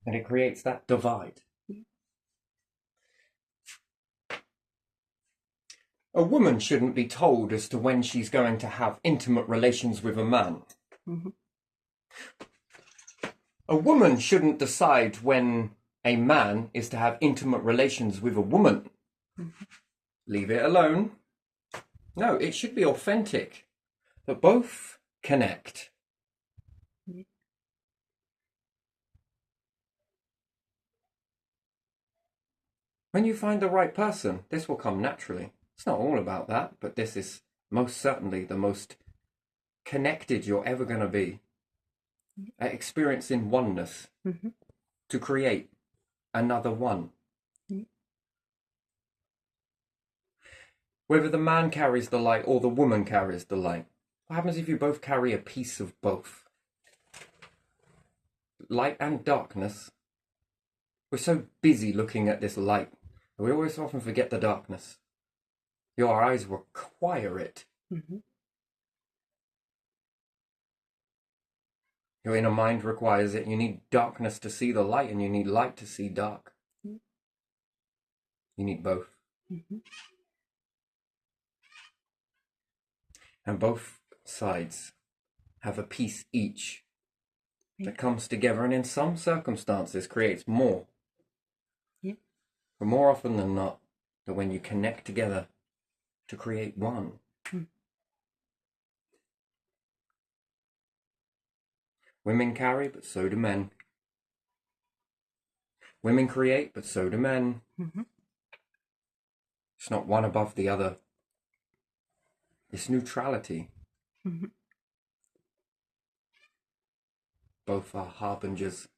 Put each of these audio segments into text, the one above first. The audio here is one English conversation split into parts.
And it creates that divide. A woman shouldn't be told as to when she's going to have intimate relations with a man. Mm-hmm. A woman shouldn't decide when a man is to have intimate relations with a woman. Mm-hmm. Leave it alone. No, it should be authentic. That both connect. Yeah. When you find the right person, this will come naturally. It's not all about that, but this is most certainly the most connected you're ever going to be. At experiencing oneness Mm-hmm. to create another one. Yeah. Whether the man carries the light or the woman carries the light. What happens if you both carry a piece of both? Light and darkness. We're so busy looking at this light, we always often forget the darkness. Your eyes require it. Mm-hmm. Your inner mind requires it. You need darkness to see the light, and you need light to see dark. Yeah. You need both. Mm-hmm. And both sides have a piece each Yeah. that comes together, and in some circumstances creates more. Yeah. But more often than not, that when you connect together to create one. Women carry, but so do men. Women create, but so do men. Mm-hmm. It's not one above the other. It's neutrality. Mm-hmm. Both are harbingers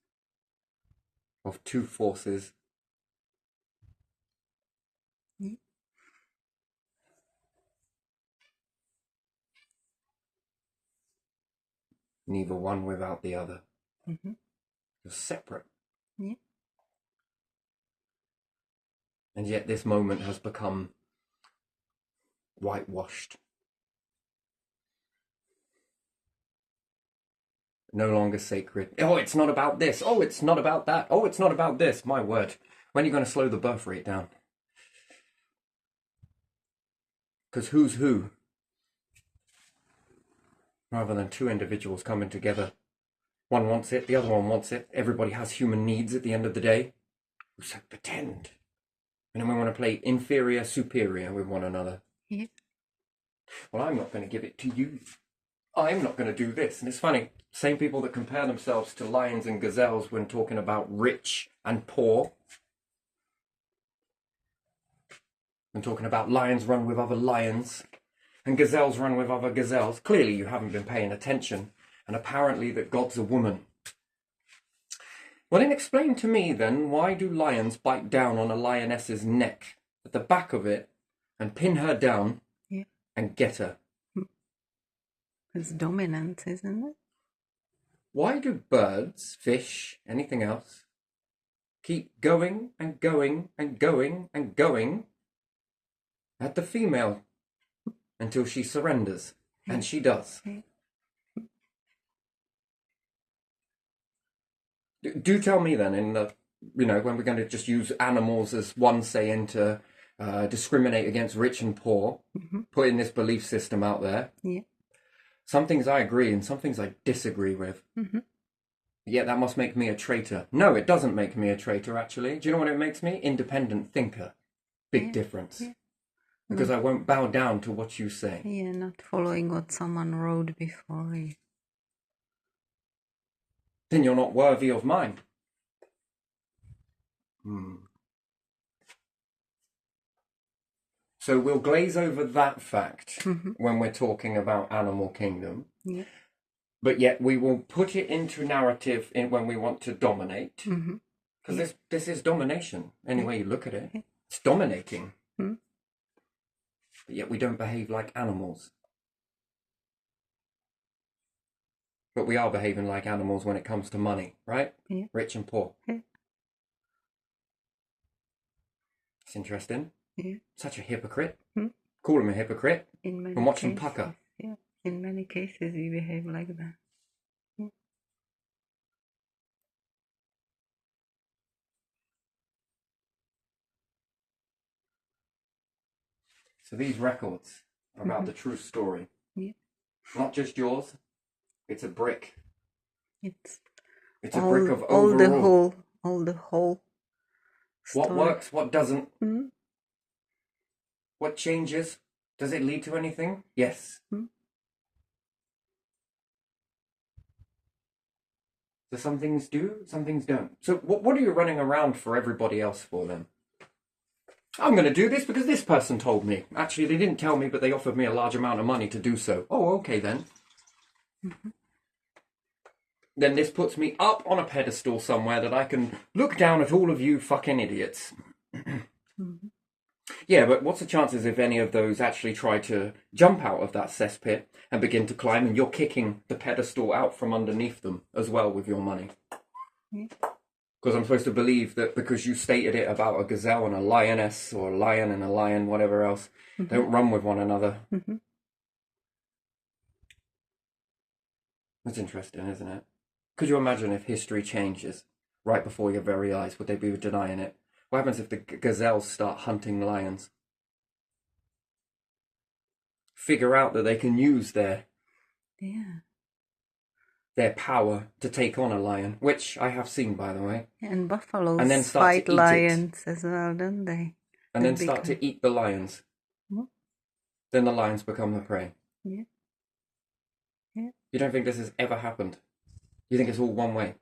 of two forces. Yeah. Neither one without the other. Mm-hmm. You're separate. Yeah. And yet this moment has become whitewashed. No longer sacred. Oh, it's not about this. Oh, it's not about that. Oh, it's not about this. My word. When are you going to slow the birth rate down? Because who's who? Rather than two individuals coming together. One wants it, the other one wants it. Everybody has human needs at the end of the day. We so pretend. And then we want to play inferior, superior with one another. Yeah. Well, I'm not going to give it to you. I'm not going to do this. And it's funny, same people that compare themselves to lions and gazelles when talking about rich and poor. When talking about lions run with other lions and gazelles run with other gazelles. Clearly you haven't been paying attention. And apparently that God's a woman. Well, then explain to me then, why do lions bite down on a lioness's neck at the back of it and pin her down and get her? It's dominant, isn't it? Why do birds, fish, anything else, keep going and going and going and going at the female until she surrenders? And she does. Do tell me then, in the, when we're going to just use animals as one saying to discriminate against rich and poor, putting this belief system out there. Yeah. Some things I agree and some things I disagree with. Yet that must make me a traitor. No, it doesn't make me a traitor, actually. Do you know what it makes me? Independent thinker. Big difference. Yeah. Because I won't bow down to what you say. Yeah, not following what someone wrote before you. Then you're not worthy of mine. So we'll glaze over that fact when we're talking about Animal Kingdom. Yeah. But yet we will put it into narrative when we want to dominate. Because this is domination, any way you look at it. It's dominating. But yet we don't behave like animals. But we are behaving like animals when it comes to money, right? Yeah. Rich and poor. Yeah. It's interesting. Yeah. Such a hypocrite. Call him a hypocrite. And watch him pucker. Yeah. In many cases we behave like that. So these records are about the true story. Yeah. Not just yours. It's a brick. It's It's a brick of all the overall. whole What story. works, what doesn't, Mm. what changes. Does it lead to anything? Yes. Mm. So some things do, some things don't. So what are you running around for everybody else for then? I'm going to do this because this person told me. Actually, they didn't tell me, but they offered me a large amount of money to do so. Oh, okay then. Mhm. Then this puts me up on a pedestal somewhere that I can look down at all of you fucking idiots. Mhm. Yeah, but what's the chances if any of those actually try to jump out of that cesspit and begin to climb, and you're kicking the pedestal out from underneath them as well with your money? Yeah. Because I'm supposed to believe that because you stated it about a gazelle and a lioness, or a lion and a lion, whatever else, Mhm. don't run with one another. Mhm. That's interesting, isn't it? Could you imagine if history changes right before your very eyes? Would they be denying it? What happens if the gazelles start hunting lions? Figure out that they can use their Yeah. power to take on a lion, which I have seen, by the way, And buffaloes and then start fight to eat lions as well, don't they? and They then start become- to eat the lions. Mhm. Then the lions become the prey. Yeah. Yeah. You don't think this has ever happened? You think it's all one way?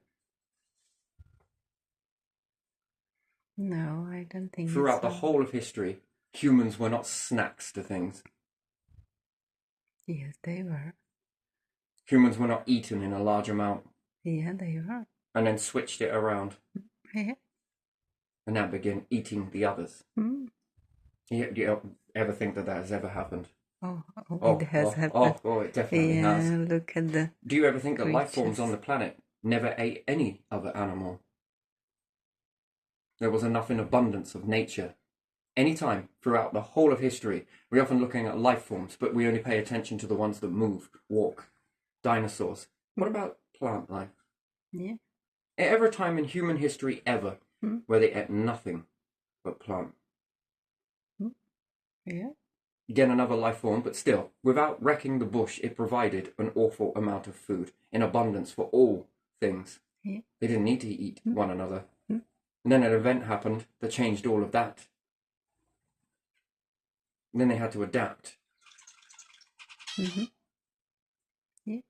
No, I don't think Throughout it's the whole of history, humans were not snacks to things. Yes, they were. Humans were not eaten in a large amount Yeah, they were. and then switched it around Yeah. and now begin eating the others. Mm. You don't ever think that has ever happened? Oh, Oh, it has happened. it definitely Yeah, has. look at the Do you ever think that life forms creatures. on the planet never ate any other animal? There was enough in abundance of nature. Any time throughout the whole of history, we're often looking at life forms, but we only pay attention to the ones that move, walk. Dinosaurs. What about plant life? Yeah. Every time in human history ever Mm. where they ate nothing but plant. Yeah. Again, another life form, but still, without wrecking the bush, it provided an awful amount of food in abundance for all things. Yeah. They didn't need to eat Mm. one another. Mm. And then an event happened that changed all of that. And then they had to adapt. Mm-hmm. Yeah.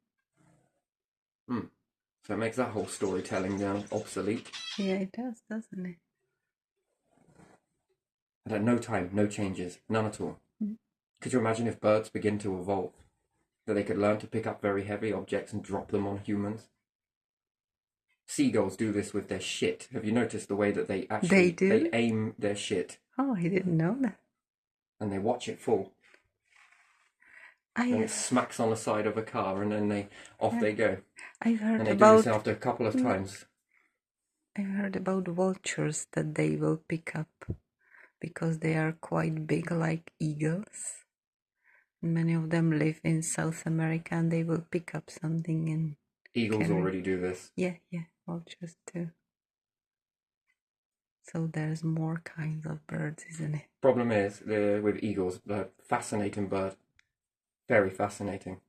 So it makes that whole storytelling obsolete. Yeah, it does, doesn't it? And at no time, no changes, none at all. Mm. Could you imagine if birds begin to evolve? That they could learn to pick up very heavy objects and drop them on humans? Seagulls do this with their shit. Have you noticed the way that they actually do? aim their shit Oh, I didn't know that. and they watch it fall and it smacks on the side of a car and then they go. I've heard And they do about this after a couple of times. I heard about vultures that they will pick up because they are quite big, like eagles. Many of them live in South America, and they will pick up something and Eagles carry. already do this. Yeah, vultures too. So there's more kinds of birds, isn't it? Problem is, with eagles, they're a fascinating bird. Very fascinating.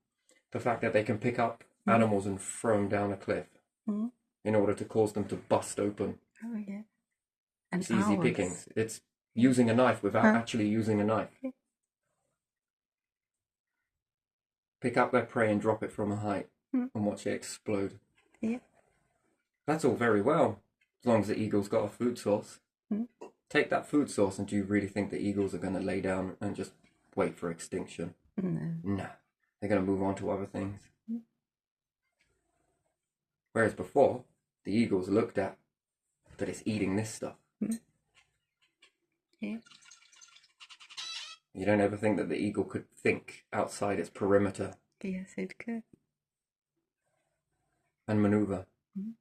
The fact that they can pick up animals and throw them down a cliff Mm. in order to cause them to bust open. Oh yeah. And It's easy owls. pickings. It's using a knife without actually using a knife. Yeah. Pick up their prey and drop it from a height and watch it explode. Yeah. That's all very well, as long as the eagle's got a food source. Mm. Take that food source, and do you really think the eagles are going to lay down and just wait for extinction? No. No. They're going to move on to other things. Mm. Whereas before, the eagles looked at that it's eating this stuff. Mm. Yeah. You don't ever think that the eagle could think outside its perimeter Yes, it could. and maneuver, Mm.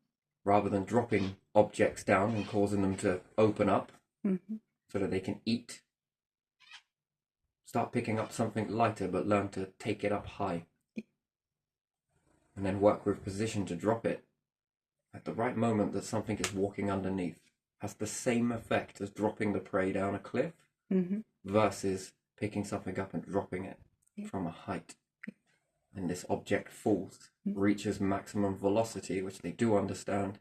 rather than dropping objects down and causing them to open up Mm-hmm. so that they can eat. Start picking up something lighter, but learn to take it up high. And then work with position to drop it at the right moment that something is walking underneath. Has the same effect as dropping the prey down a cliff Mm-hmm. versus picking something up and dropping it from a height. And this object falls, reaches maximum velocity, which they do understand.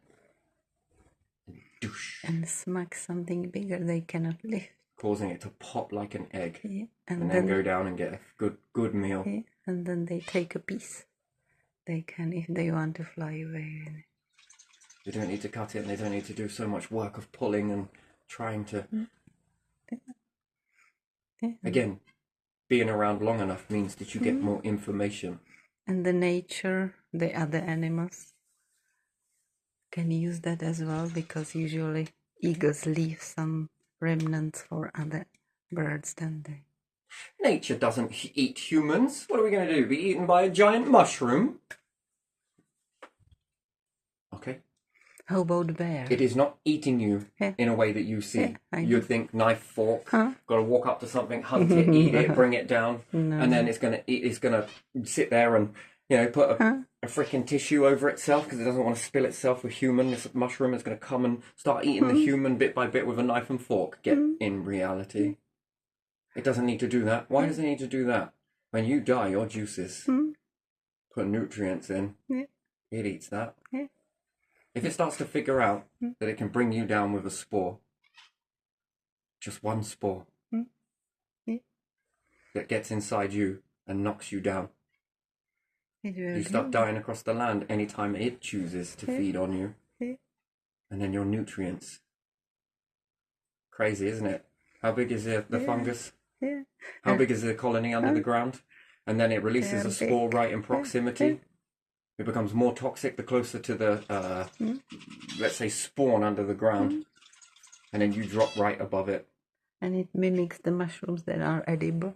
And douche, And smack something bigger they cannot lift. causing it to pop like an egg. Yeah. And then go down and get a good meal. Yeah. And then they take a piece. They can, if they want to fly away. They don't need to cut it, and they don't need to do so much work of pulling and trying to... Yeah. Again, being around long enough means that you get more information. And the nature, the other animals can use that as well, because usually eagles leave some remnants for other birds, don't they? Nature doesn't eat humans. What are we going to do? Be eaten by a giant mushroom? Okay. How about bear? It is not eating you Yeah. in a way that you see. I You'd think knife, fork, Huh? got to walk up to something, hunt it, eat it, bring it down, No. and then it's going to eat. It's going to sit there and put a freaking tissue over itself because it doesn't want to spill itself with human. This mushroom is going to come and start eating the human bit by bit with a knife and fork. Get in reality. It doesn't need to do that. Why does it need to do that? When you die, your juices put nutrients in. Yeah. It eats that. Yeah. If it starts to figure out that it can bring you down with a spore, just one spore, Yeah. that gets inside you and knocks you down, It will you start do. dying across the land anytime it chooses to feed on you. Yeah. And then your nutrients. Crazy, isn't it? How big is the fungus? Yeah. How big is the colony under the ground? And then it releases They a are spore big. right in proximity. It becomes more toxic the closer to the, let's say, spawn under the ground. And then you drop right above it. And it mimics the mushrooms that are edible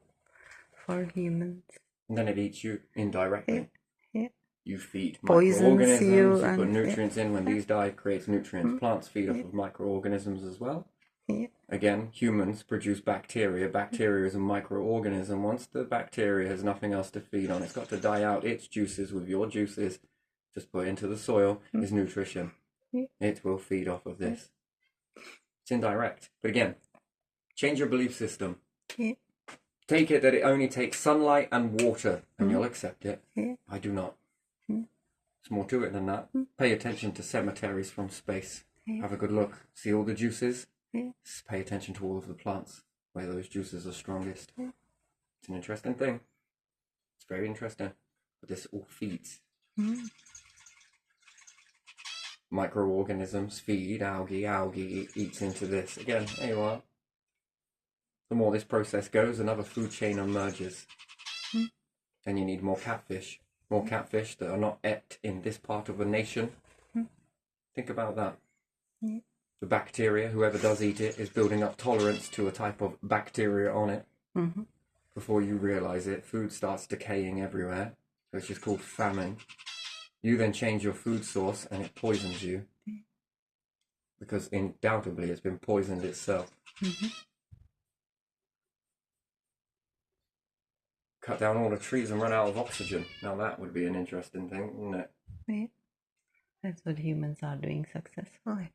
for humans. And then it eats you indirectly. Yeah. You feed Poisons microorganisms, you you put and- nutrients in. When these die, it creates nutrients. Plants feed off of microorganisms as well. Yeah. Again, humans produce bacteria. Bacteria is a microorganism. Once the bacteria has nothing else to feed on, it's got to die out. Its juices with your juices, just put into the soil, is nutrition. Yeah. It will feed off of this. It's indirect. But again, change your belief system. Yeah. Take it that it only takes sunlight and water, and you'll accept it. Yeah. I do not. There's more to it than that. Pay attention to cemeteries from space. Have a good look. See all the juices? Yeah. Just pay attention to all of the plants where those juices are strongest. It's an interesting thing. It's very interesting. But this all feeds. Microorganisms feed algae. Algae eats into this. Again, there you are. The more this process goes, another food chain emerges. Then you need more catfish. More catfish that are not ate in this part of a nation. Think about that. The bacteria, whoever does eat it, is building up tolerance to a type of bacteria on it. Before you realize it, food starts decaying everywhere, which is called famine. You then change your food source and it poisons you. Because undoubtedly it's been poisoned itself. Cut down all the trees and run out of oxygen. Now that would be an interesting thing, wouldn't it? Yeah. That's what humans are doing successfully.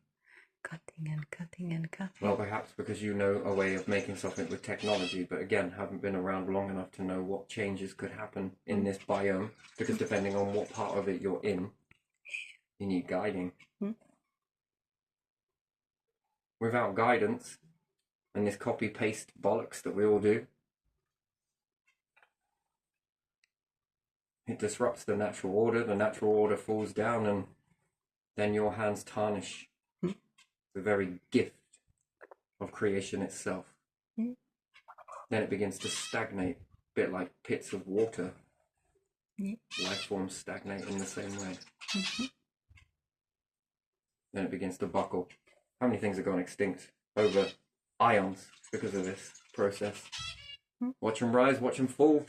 Cutting and cutting and cutting. Well, perhaps because you know a way of making something with technology, but again, haven't been around long enough to know what changes could happen in this biome, because depending on what part of it you're in, you need guiding. Without guidance, and this copy-paste bollocks that we all do, it disrupts the natural order falls down, and then your hands tarnish the very gift of creation itself. Then it begins to stagnate, a bit like pits of water. Life forms stagnate in the same way. Then it begins to buckle. How many things have gone extinct over ions because of this process? Watch them rise, watch them fall.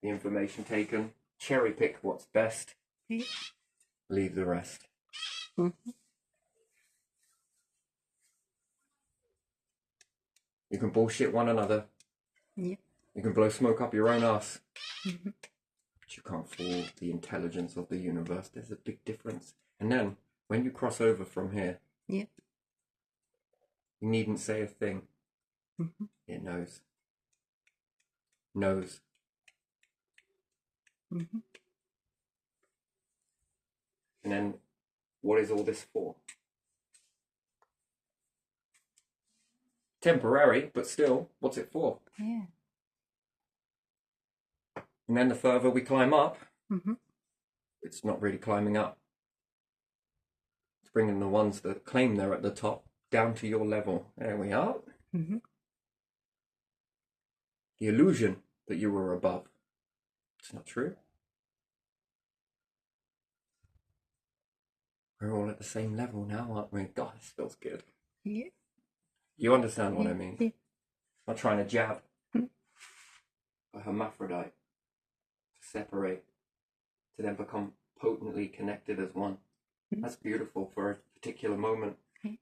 The information taken, cherry pick what's best, leave the rest. You can bullshit one another. Yeah. You can blow smoke up your own ass. But you can't fool the intelligence of the universe. There's a big difference. And then, when you cross over from here, Yeah. you needn't say a thing. It knows. nose. Mm-hmm. And then what is all this for? Temporary, but still, what's it for? Yeah. And then the further we climb up, Mm-hmm. it's not really climbing up. It's bringing the ones that claim they're at the top down to your level. There we are. Mm-hmm. The illusion that you were above. It's not true. We're all at the same level now, aren't we? God, this feels good. Yeah. You understand what I mean? Yeah. I'm not trying to jab. Mm. A hermaphrodite. To separate. To then become potently connected as one. Mm. That's beautiful for a particular moment. Yeah.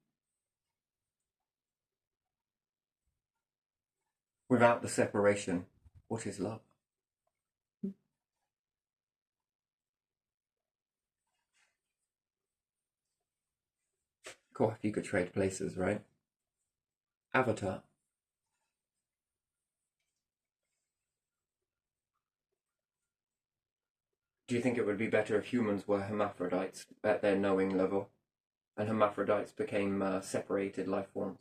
Without the separation, what is love? Mm. Cool, if you could trade places, right? Avatar. Do you think it would be better if humans were hermaphrodites at their knowing level, and hermaphrodites became separated life forms?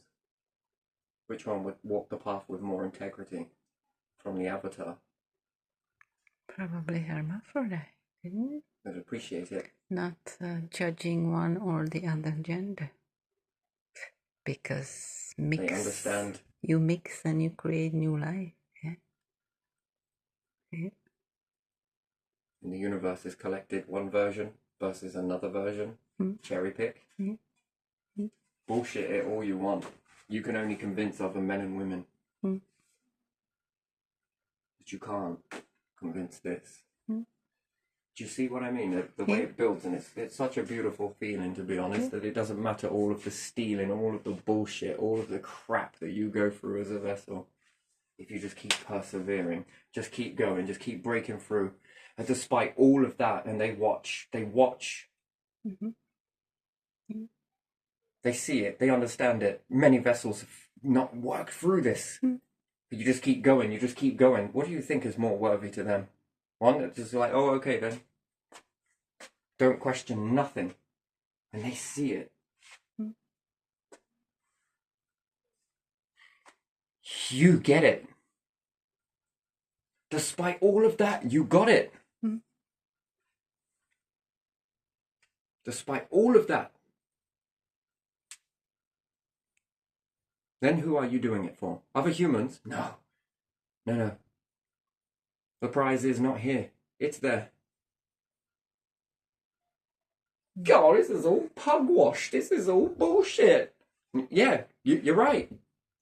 Which one would walk the path with more integrity from the avatar? Probably hermaphrodite, didn't it? I'd appreciate it. Not judging one or the other gender. Because mix. They understand. You mix and you create new life. Yeah. Yeah. And the universe is collected one version versus another version. Mm. Cherry pick. Mm. Mm. Bullshit it all you want. You can only convince other men and women. Mm. But you can't convince this. Mm. Do you see what I mean? The way it builds, and it's such a beautiful feeling, to be honest, that it doesn't matter all of the stealing, all of the bullshit, all of the crap that you go through as a vessel. If you just keep persevering, just keep going, just keep breaking through. And despite all of that, and they watch. Mm-hmm. Mm. They see it, they understand it. Many vessels have not worked through this. Mm. But you just keep going, you just keep going. What do you think is more worthy to them? One that's just like, oh, okay then. Don't question nothing. And they see it. Mm. You get it. Despite all of that, you got it. Mm. Despite all of that. Then who are you doing it for? Other humans? No. No. The prize is not here. It's there. God, this is all pugwash. This is all bullshit. Yeah, you're right.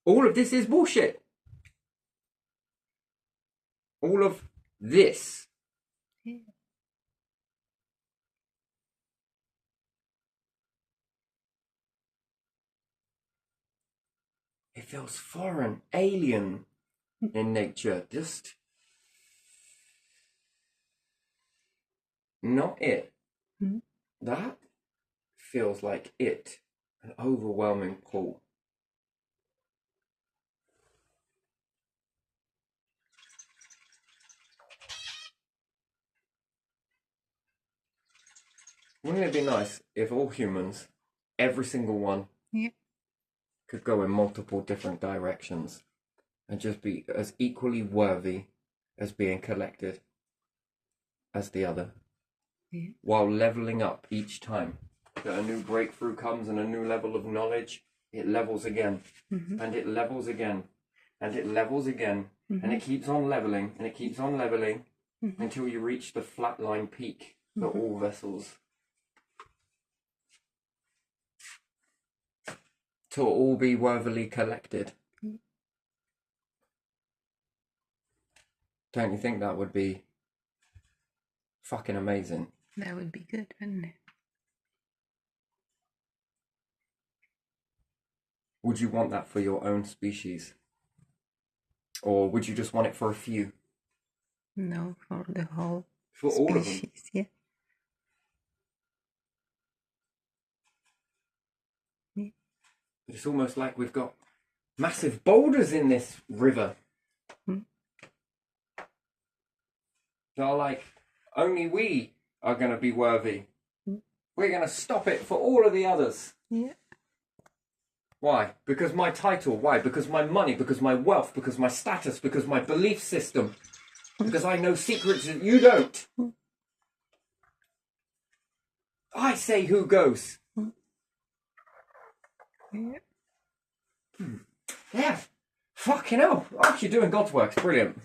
All of this is bullshit. All of this. Yeah. It feels foreign, alien in nature. Just not it. Mm. That feels like it. An overwhelming pull. Wouldn't it be nice if all humans, every single one, Yeah. could go in multiple different directions and just be as equally worthy as being collected as the other, Yeah. while leveling up each time that a new breakthrough comes and a new level of knowledge, it levels again, Mm-hmm. and it levels again, and it levels again, Mm-hmm. and it keeps on leveling, and it keeps on leveling, Mm-hmm. until you reach the flatline peak for Mm-hmm. all vessels. To all be worthily collected. Mm. Don't you think that would be fucking amazing? That would be good, wouldn't it? Would you want that for your own species? Or would you just want it for a few? No, for the whole For all of them? species, yeah. Yeah. It's almost like we've got massive boulders in this river. Mm. They're like, only we are going to be worthy. We're going to stop it for all of the others. Yeah. Why? Because my title. Why? Because my money. Because my wealth. Because my status. Because my belief system. Because I know secrets that you don't. I say who goes. Yeah. Yeah. Fucking hell. Actually doing God's work. It's brilliant.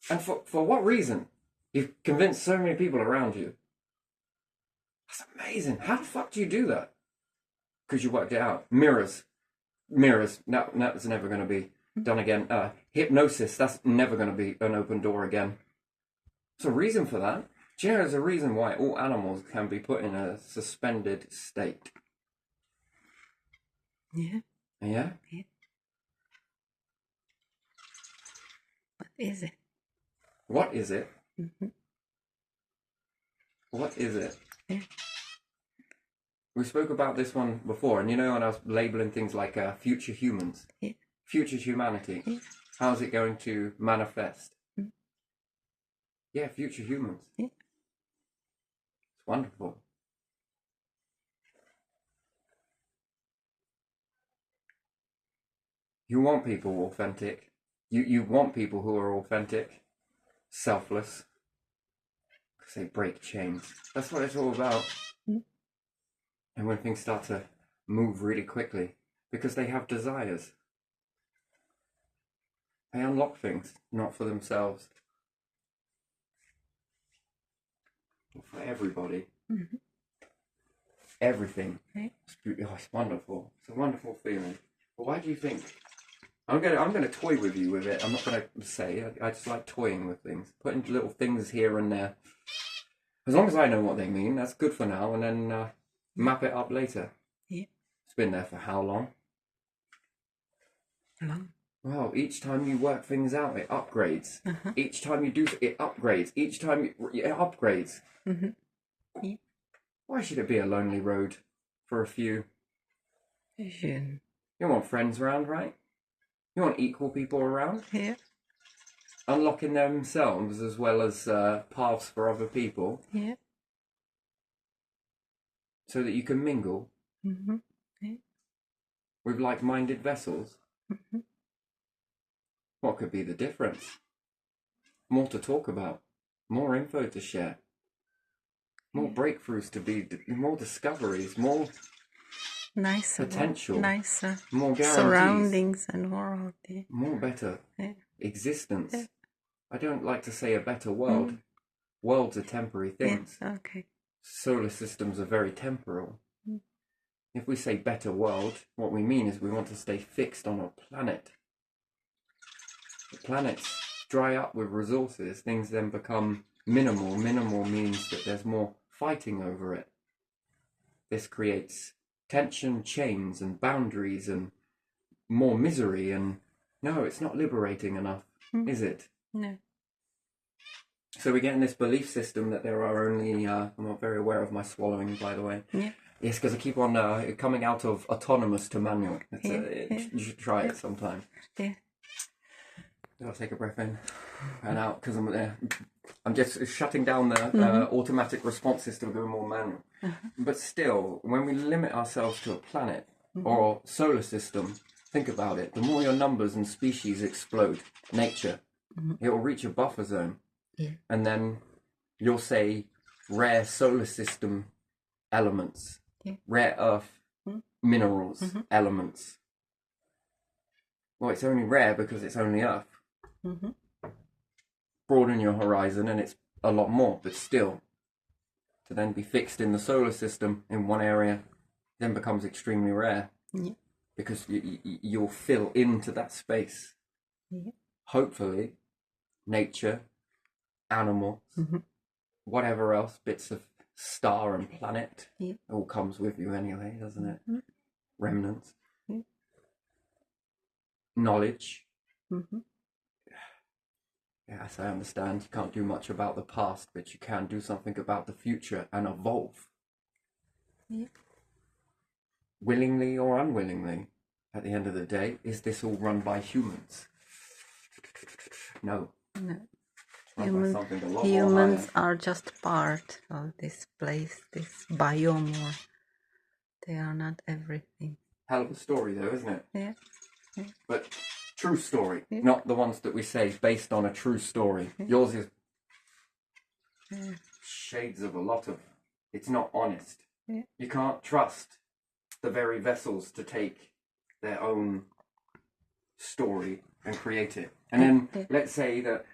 And for what reason? You've convinced so many people around you. That's amazing. How the fuck do you do that? Because you worked it out. Mirrors. No, that's never going to be done again. Hypnosis. That's never going to be an open door again. There's a reason for that. Do you know there's a reason why all animals can be put in a suspended state? Yeah. Yeah? Yeah. What is it? What is it? Mm-hmm. What is it? Yeah. We spoke about this one before, and you know, when I was labeling things like future humans, Yeah. future humanity, Yeah. how's it going to manifest? Mm. Yeah, future humans. Yeah. It's wonderful. You want people authentic. You want people who are authentic, selfless, because they break chains. That's what it's all about. Mm. And when things start to move really quickly, because they have desires, they unlock things, not for themselves, but for everybody. Mm-hmm. Everything. Right. It's wonderful. It's a wonderful feeling. But why do you think? I'm gonna toy with you with it. I'm not gonna say. I just like toying with things, putting little things here and there. As long as I know what they mean, that's good for now, and then map it up later. Yeah. It's been there for how long? Long. Well, each time you work things out, it upgrades. Uh-huh. Each time you do, it upgrades. Each time it upgrades. Mm-hmm. Yeah. Why should it be a lonely road for a few? Vision. You want friends around, right? You want equal people around? Yeah. Unlocking themselves as well as paths for other people Yeah. so that you can mingle Mm-hmm. Yeah. with like-minded vessels. Mm-hmm. What could be the difference? More to talk about, more info to share, more breakthroughs to be, more discoveries, more Nicer. potential, Nicer. more guarantees, Surroundings and world. Yeah. more better Yeah. existence. Yeah. I don't like to say a better world. Worlds are temporary things. Yeah. Okay. Solar systems are very temporal. Mm. If we say better world, what we mean is we want to stay fixed on a planet. The planets dry up with resources, things then become minimal. Minimal means that there's more fighting over it. This creates tension, chains, and boundaries, and more misery, and no, it's not liberating enough, is it? No. So we get in this belief system that there are only, I'm not very aware of my swallowing, by the way. Yeah. Yes, because I keep on coming out of autonomous to manual. Yeah. You should try it sometime. Yeah. I'll take a breath in and out because I'm just shutting down the automatic response system, going more manual. But still, when we limit ourselves to a planet or solar system, think about it. The more your numbers and species explode, nature, it will reach a buffer zone. Yeah. And then you'll say rare solar system elements, rare earth minerals, elements. Well, it's only rare because it's only earth. Mm-hmm. Broaden your horizon and it's a lot more, but still, to then be fixed in the solar system in one area then becomes extremely rare. Yeah. Because you'll fill into that space. Yeah. Hopefully, nature, animals, whatever else, bits of star and planet, all comes with you anyway, doesn't it? Mm-hmm. Remnants. Yeah. Knowledge. Mm-hmm. Yes, I understand. You can't do much about the past, but you can do something about the future and evolve. Yeah. Willingly or unwillingly, at the end of the day, is this all run by humans? No. No. Run by something a lot more Humans higher. are just part of this place, this biome, or they are not everything. Hell of a story, though, isn't it? Yeah. But true story, Yeah. not the ones that we say based on a true story. Yours is shades of a lot of. It's not honest. Yeah. You can't trust the very vessels to take their own story and create it. And then let's say that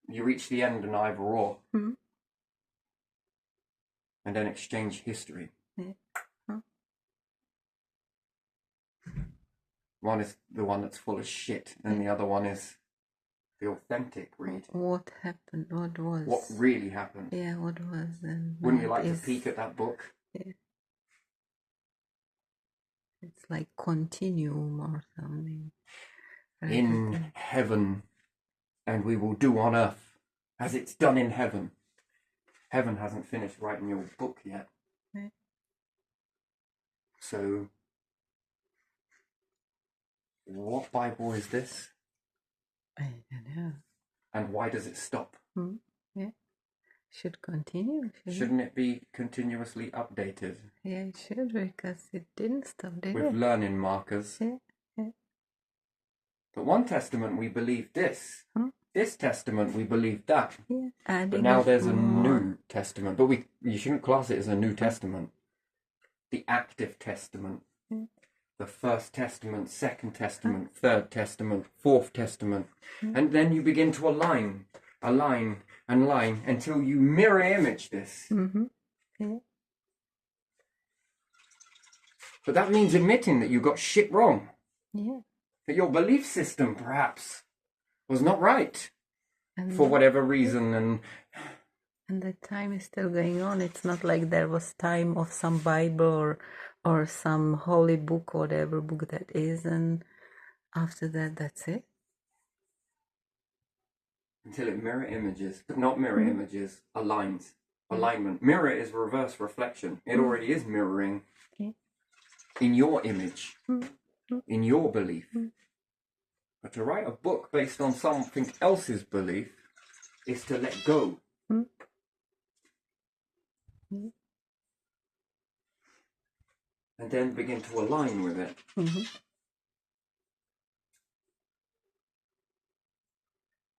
you reach the end of either or, Mhm. and then exchange history. Yeah. One is the one that's full of shit, and the other one is the authentic read. What happened? What was? What really happened? Yeah, what was? And Wouldn't you what like is- to peek at that book? It's like continuum or something. Right? In heaven, and we will do on earth as it's done in heaven. Heaven hasn't finished writing your book yet. Yeah. So, what Bible is this? I don't know. And why does it stop? Yeah. Should continue. Shouldn't it be continuously updated Yeah, it should, because it didn't stop, did with it? learning markers? Yeah. But one testament we believe this. This testament we believe that. Yeah. But Adding now up there's a more. new testament. But you shouldn't class it as a new testament. The active testament. The first testament, second testament, third testament, fourth testament. And then you begin to align and line until you mirror image this. Mm-hmm. Yeah. But that means admitting that you got shit wrong. Yeah. That your belief system, perhaps, was not right And for whatever reason. And the time is still going on. It's not like there was time of some Bible or some holy book, whatever book that is, and after that, that's it. until it mirror images, but not mirror images, aligns. Alignment. Mirror is reverse reflection. It already is mirroring in your image, in your belief. But to write a book based on something else's belief is to let go. And then begin to align with it.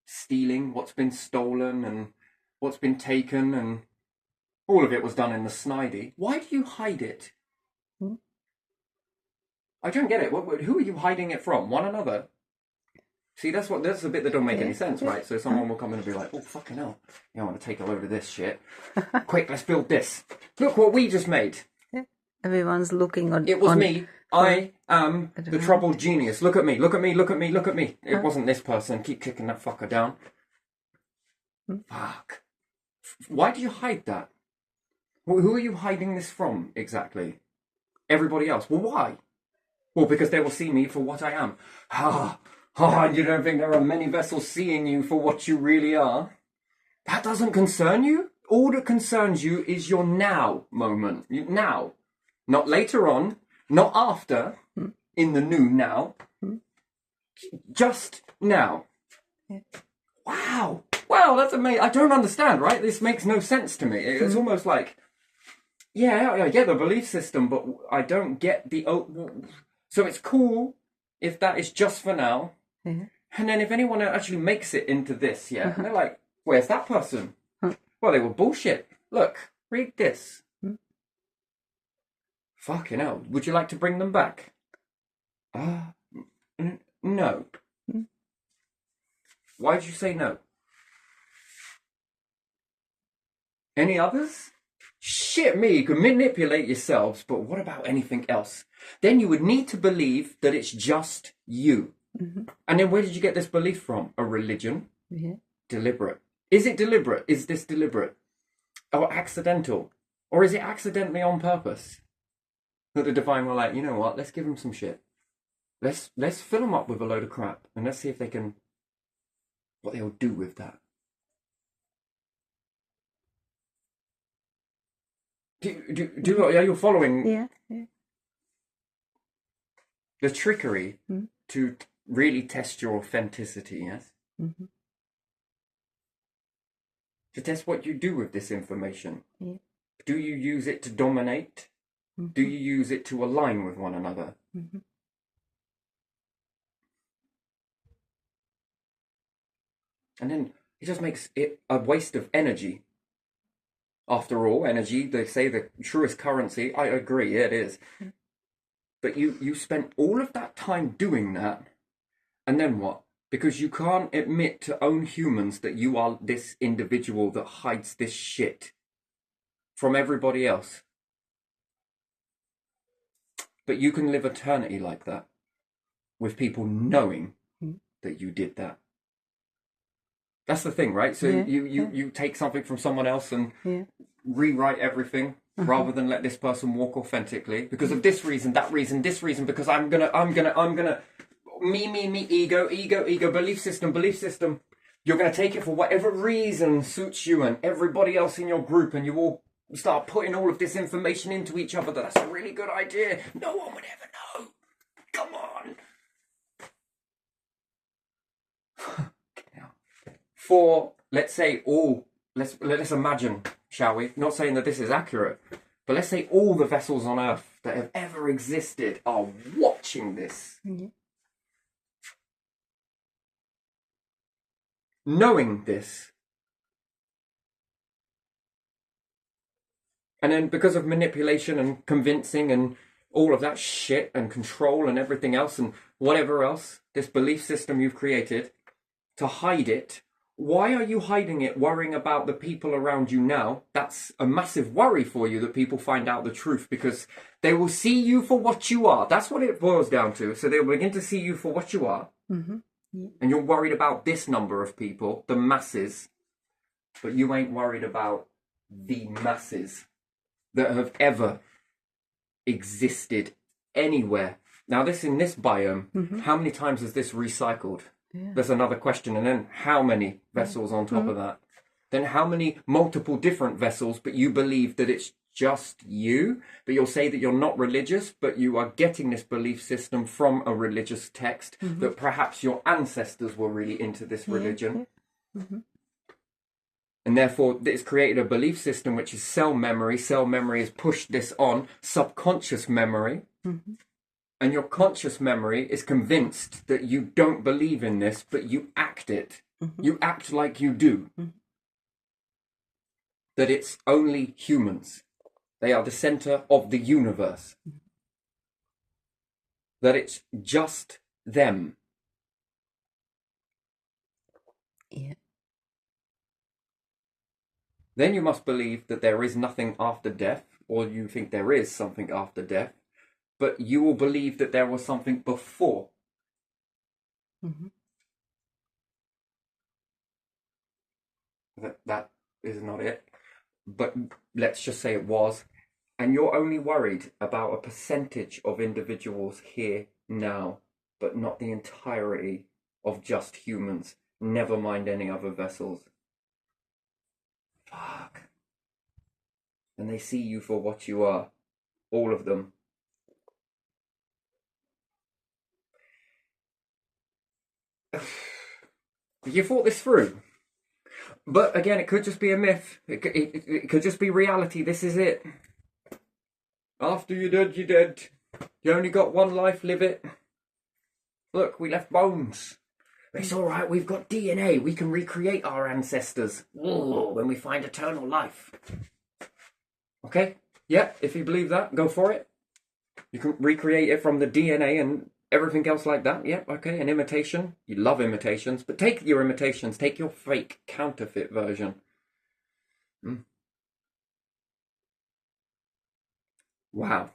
Stealing what's been stolen and what's been taken, and all of it was done in the snidey. Why do you hide it? I don't get it. Who are you hiding it from? One another? See, that's the bit that don't make any sense, right? So someone will come in and be like, oh, fucking hell. I want to take a load of this shit. Quick, let's build this. Look what we just made. Everyone's looking on. It was me. I am I don't the know. troubled genius. Look at me, look at me, look at me, look at me. It wasn't this person. Keep kicking that fucker down. Fuck. Why do you hide that? Who are you hiding this from, exactly? Everybody else. Well, why? Well, because they will see me for what I am. You don't think there are many vessels seeing you for what you really are? That doesn't concern you? All that concerns you is your now moment. Now. Not later on, not after, in the new now. Just now. Wow. Wow, that's amazing. I don't understand, right? This makes no sense to me. It's almost like, yeah, I get the belief system, but I don't get the... So it's cool if that is just for now. And then if anyone actually makes it into this, and they're like, where's that person? Well, they were bullshit. Look, read this. Fucking hell. Would you like to bring them back? No. Why did you say no? Any others? Shit me, you can manipulate yourselves, but what about anything else? Then you would need to believe that it's just you. And then where did you get this belief from? A religion? Yeah. Deliberate. Is it deliberate? Is this deliberate? Or accidental? Or is it accidentally on purpose? That the divine were like, you know what, let's give them some shit. Let's fill them up with a load of crap, and let's see if they can, what they'll do with that. Are you following Yeah. the trickery to really test your authenticity, yes? Mm-hmm. To test what you do with this information. Yeah. Do you use it to dominate? Mm-hmm. Do you use it to align with one another? Mm-hmm. And then it just makes it a waste of energy. After all, energy, they say the truest currency. I agree, it is. Mm. But you spent all of that time doing that, and then what? Because you can't admit to own humans that you are this individual that hides this shit from everybody else. But you can live eternity like that, with people knowing that you did that. That's the thing, right? So Yeah, you take something from someone else and Yeah. rewrite everything rather than let this person walk authentically because of this reason, that reason, this reason, because I'm gonna me, ego, belief system. You're gonna take it for whatever reason suits you and everybody else in your group, and you all start putting all of this information into each other. That's a really good idea. No one would ever know. Come on. For, let's say, let's imagine, shall we? Not saying that this is accurate, but let's say all the vessels on Earth that have ever existed are watching this. Yeah. Knowing this. And then because of manipulation and convincing and all of that shit and control and everything else and whatever else, this belief system you've created, to hide it. Why are you hiding it, worrying about the people around you now? That's a massive worry for you that people find out the truth because they will see you for what you are. That's what it boils down to. So they'll begin to see you for what you are. Mm-hmm. Yeah. And you're worried about this number of people, the masses, but you ain't worried about the masses that have ever existed anywhere. Now, in this biome, how many times has this recycled? Yeah. There's another question. And then how many vessels on top of that? Then how many multiple different vessels, but you believe that it's just you? But you'll say that you're not religious, but you are getting this belief system from a religious text, that perhaps your ancestors were really into this religion. Yeah. Mm-hmm. And therefore, it's created a belief system which is cell memory. Cell memory has pushed this on subconscious memory. Mm-hmm. And your conscious memory is convinced that you don't believe in this, but you act it. Mm-hmm. You act like you do. Mm-hmm. That it's only humans. They are the center of the universe. Mm-hmm. That it's just them. Yeah. Then you must believe that there is nothing after death, or you think there is something after death, but you will believe that there was something before. Mm-hmm. That is not it. But let's just say it was. And you're only worried about a percentage of individuals here now, but not the entirety of just humans. Never mind any other vessels. Fuck. And they see you for what you are. All of them. You thought this through. But again, it could just be a myth. It could just be reality. This is it. After you're dead, you're dead. You only got one life, live it. Look, we left bones. It's all right, we've got DNA. We can recreate our ancestors. Ooh, when we find eternal life. Okay? Yeah, if you believe that, go for it. You can recreate it from the DNA and everything else like that. Yeah, okay, an imitation. You love imitations, but take your imitations. Take your fake counterfeit version. Wow.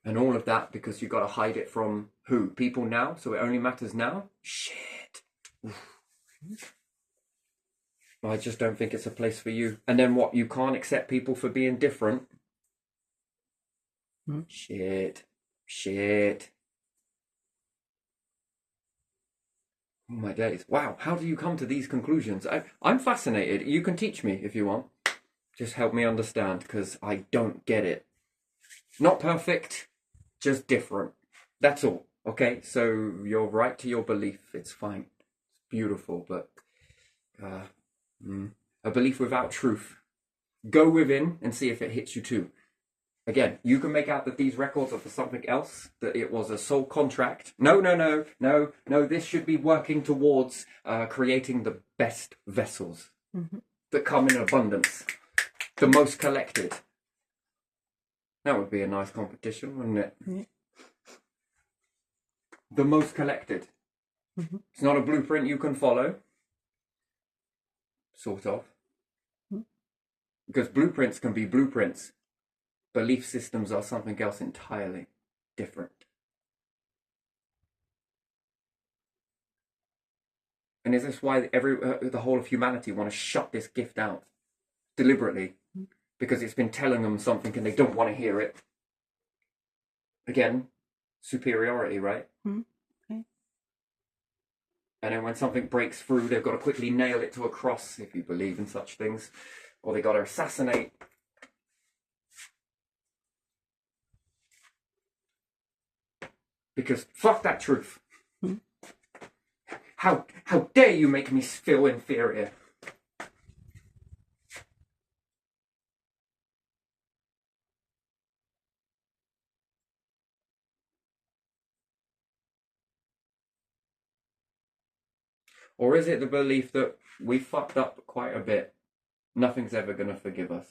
And all of that because you've got to hide it from who? People now? So it only matters now? Shit. I just don't think it's a place for you. And then what? You can't accept people for being different? Shit. Oh my days. Wow, how do you come to these conclusions? I'm fascinated. You can teach me if you want. Just help me understand, because I don't get it. Not perfect, just different. That's all. Okay, so you're right to your belief. It's fine. It's beautiful, but uh, a belief without truth. Go within and see if it hits you too. Again, you can make out that these records are for something else, that it was a soul contract. No, no, no, no, no, this should be working towards creating the best vessels that come in abundance, the most collected. That would be a nice competition, wouldn't it? Yeah. The most collected. It's not a blueprint you can follow, sort of. Because blueprints can be blueprints. Belief systems are something else entirely different. And is this why the whole of humanity want to shut this gift out deliberately? Because it's been telling them something and they don't want to hear it. Again, superiority, right? Okay. And then when something breaks through, they've got to quickly nail it to a cross, if you believe in such things. Or they got to assassinate. Because fuck that truth. How dare you make me feel inferior? Or is it the belief that we fucked up quite a bit? Nothing's ever going to forgive us.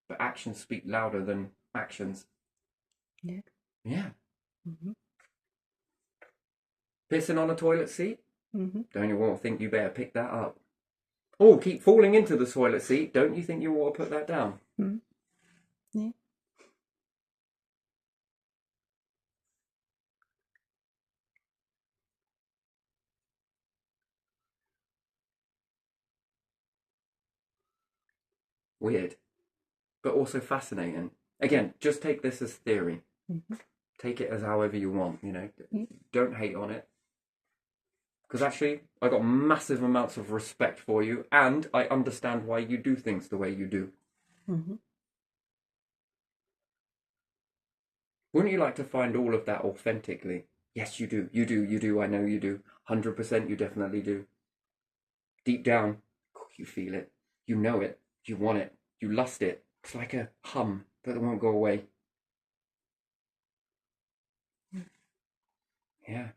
But actions speak louder than actions. Yeah. Yeah. Pissing on a toilet seat? Don't you want to think you better pick that up? Oh, keep falling into the toilet seat. Don't you think you ought to put that down? Yeah. Weird. But also fascinating. Again, just take this as theory. Take it as however you want, you know. Don't hate on it. Because actually, I got massive amounts of respect for you, and I understand why you do things the way you do. Wouldn't you like to find all of that authentically? Yes, you do. You do. You do. I know you do. 100% you definitely do. Deep down, you feel it. You know it. You want it. You lust it. It's like a hum that won't go away. Yeah.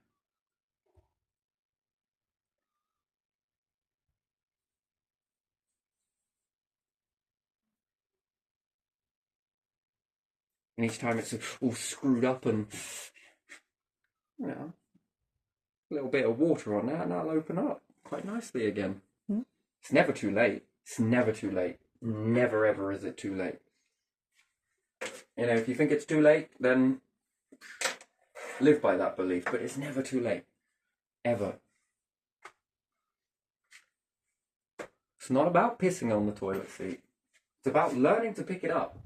And each time it's all screwed up and, you know, a little bit of water on that and that'll open up quite nicely again. It's never too late. It's never too late. Never ever is it too late. You know, if you think it's too late, then live by that belief, but it's never too late. Ever. It's not about pissing on the toilet seat. It's about learning to pick it up.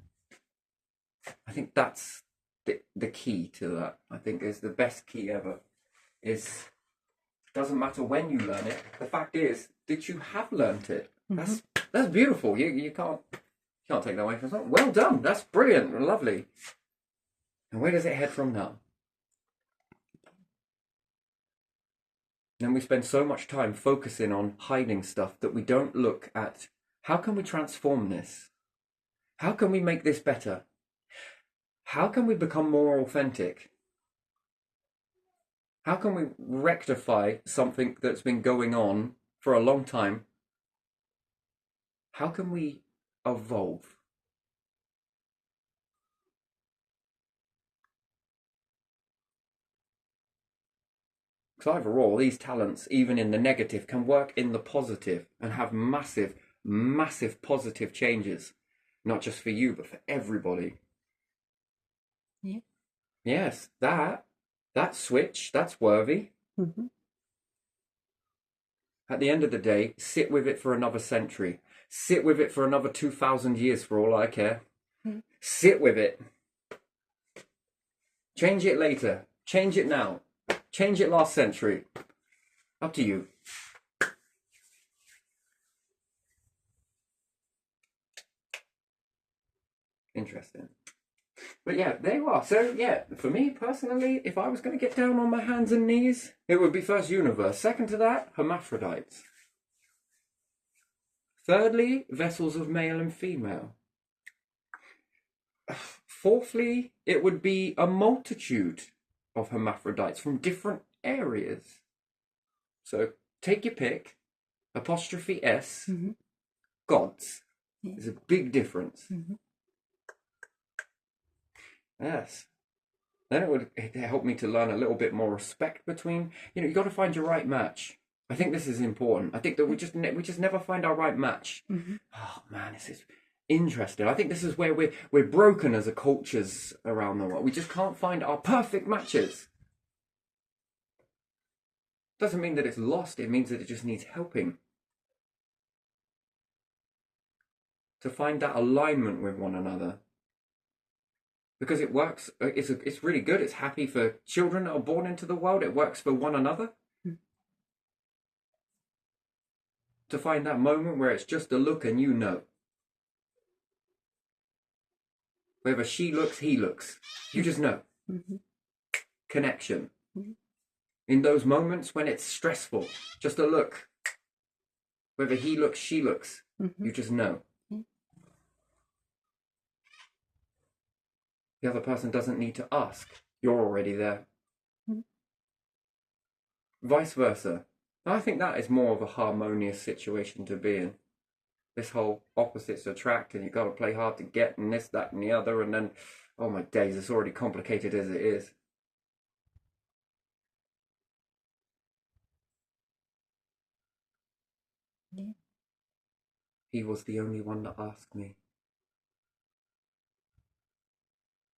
I think that's the key to that. I think is the best key ever. Doesn't matter when you learn it. The fact is that you have learnt it. That's beautiful. You can't take that away from someone. Well done. That's brilliant and lovely. And where does it head from now? And we spend so much time focusing on hiding stuff that we don't look at how can we transform this? How can we make this better? How can we become more authentic? How can we rectify something that's been going on for a long time? How can we evolve? Because overall, these talents, even in the negative, can work in the positive and have massive, massive positive changes. Not just for you, but for everybody. Yeah. Yes, that switch, that's worthy. At the end of the day, sit with it for another century. Sit with it for another 2,000 years for all I care. Sit with it. Change it later. Change it now. Change it last century. Up to you. Interesting. But yeah, there you are. So yeah, for me personally, if I was going to get down on my hands and knees, it would be first universe. Second to that, hermaphrodites. Thirdly, vessels of male and female. Fourthly, it would be a multitude of hermaphrodites from different areas. So take your pick, apostrophe S, gods. There's a big difference. Yes. Then it would help me to learn a little bit more respect between, you got to find your right match. I think this is important. I think that we just never find our right match. Oh man, this is interesting. I think this is where we're broken as a cultures around the world. We just can't find our perfect matches. Doesn't mean that it's lost. It means that it just needs helping to find that alignment with one another. Because it works. It's really good. It's happy for children that are born into the world. It works for one another. To find that moment where it's just a look and whether she looks, he looks. You just know. Connection. In those moments when it's stressful, just a look. Whether he looks, she looks. You just know. The other person doesn't need to ask. You're already there. Vice versa. I think that is more of a harmonious situation to be in. This whole opposites attract and you've got to play hard to get and this, that and the other, and then, oh my days, it's already complicated as it is. Yeah. He was the only one that asked me.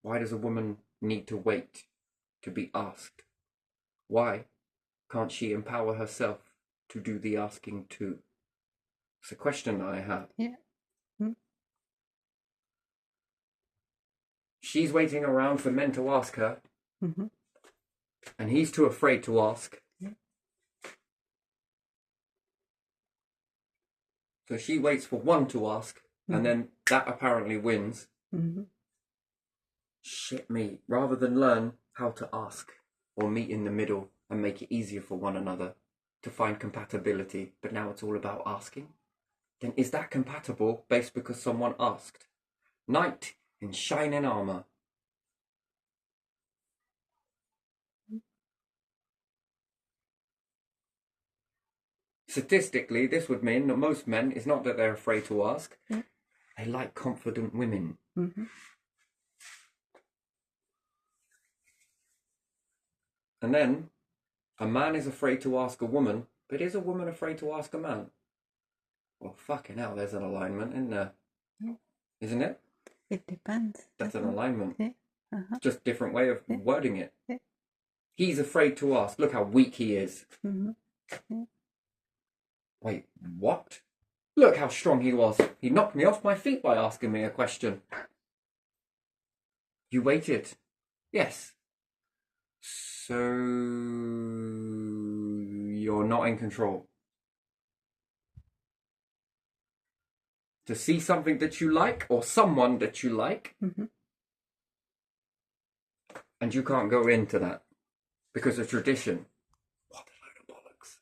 Why does a woman need to wait to be asked? Why can't she empower herself to do the asking too? It's a question that I have. Yeah. She's waiting around for men to ask her, and he's too afraid to ask. So she waits for one to ask, and then that apparently wins. Shit me. Rather than learn how to ask or meet in the middle and make it easier for one another to find compatibility, but now it's all about asking, then is that compatible based because someone asked? Knight in shining armor. Statistically, this would mean that most men, it's not that they're afraid to ask, they like confident women. And then a man is afraid to ask a woman, but is a woman afraid to ask a man? Well, fucking hell, there's an alignment, isn't there? Isn't it? It depends. That's an alignment. Yeah. Just different way of wording it. He's afraid to ask. Look how weak he is. Wait, what? Look how strong he was. He knocked me off my feet by asking me a question. You waited. Yes. So you're not in control. To see something that you like or someone that you like, and you can't go into that because of tradition. What a load of bollocks.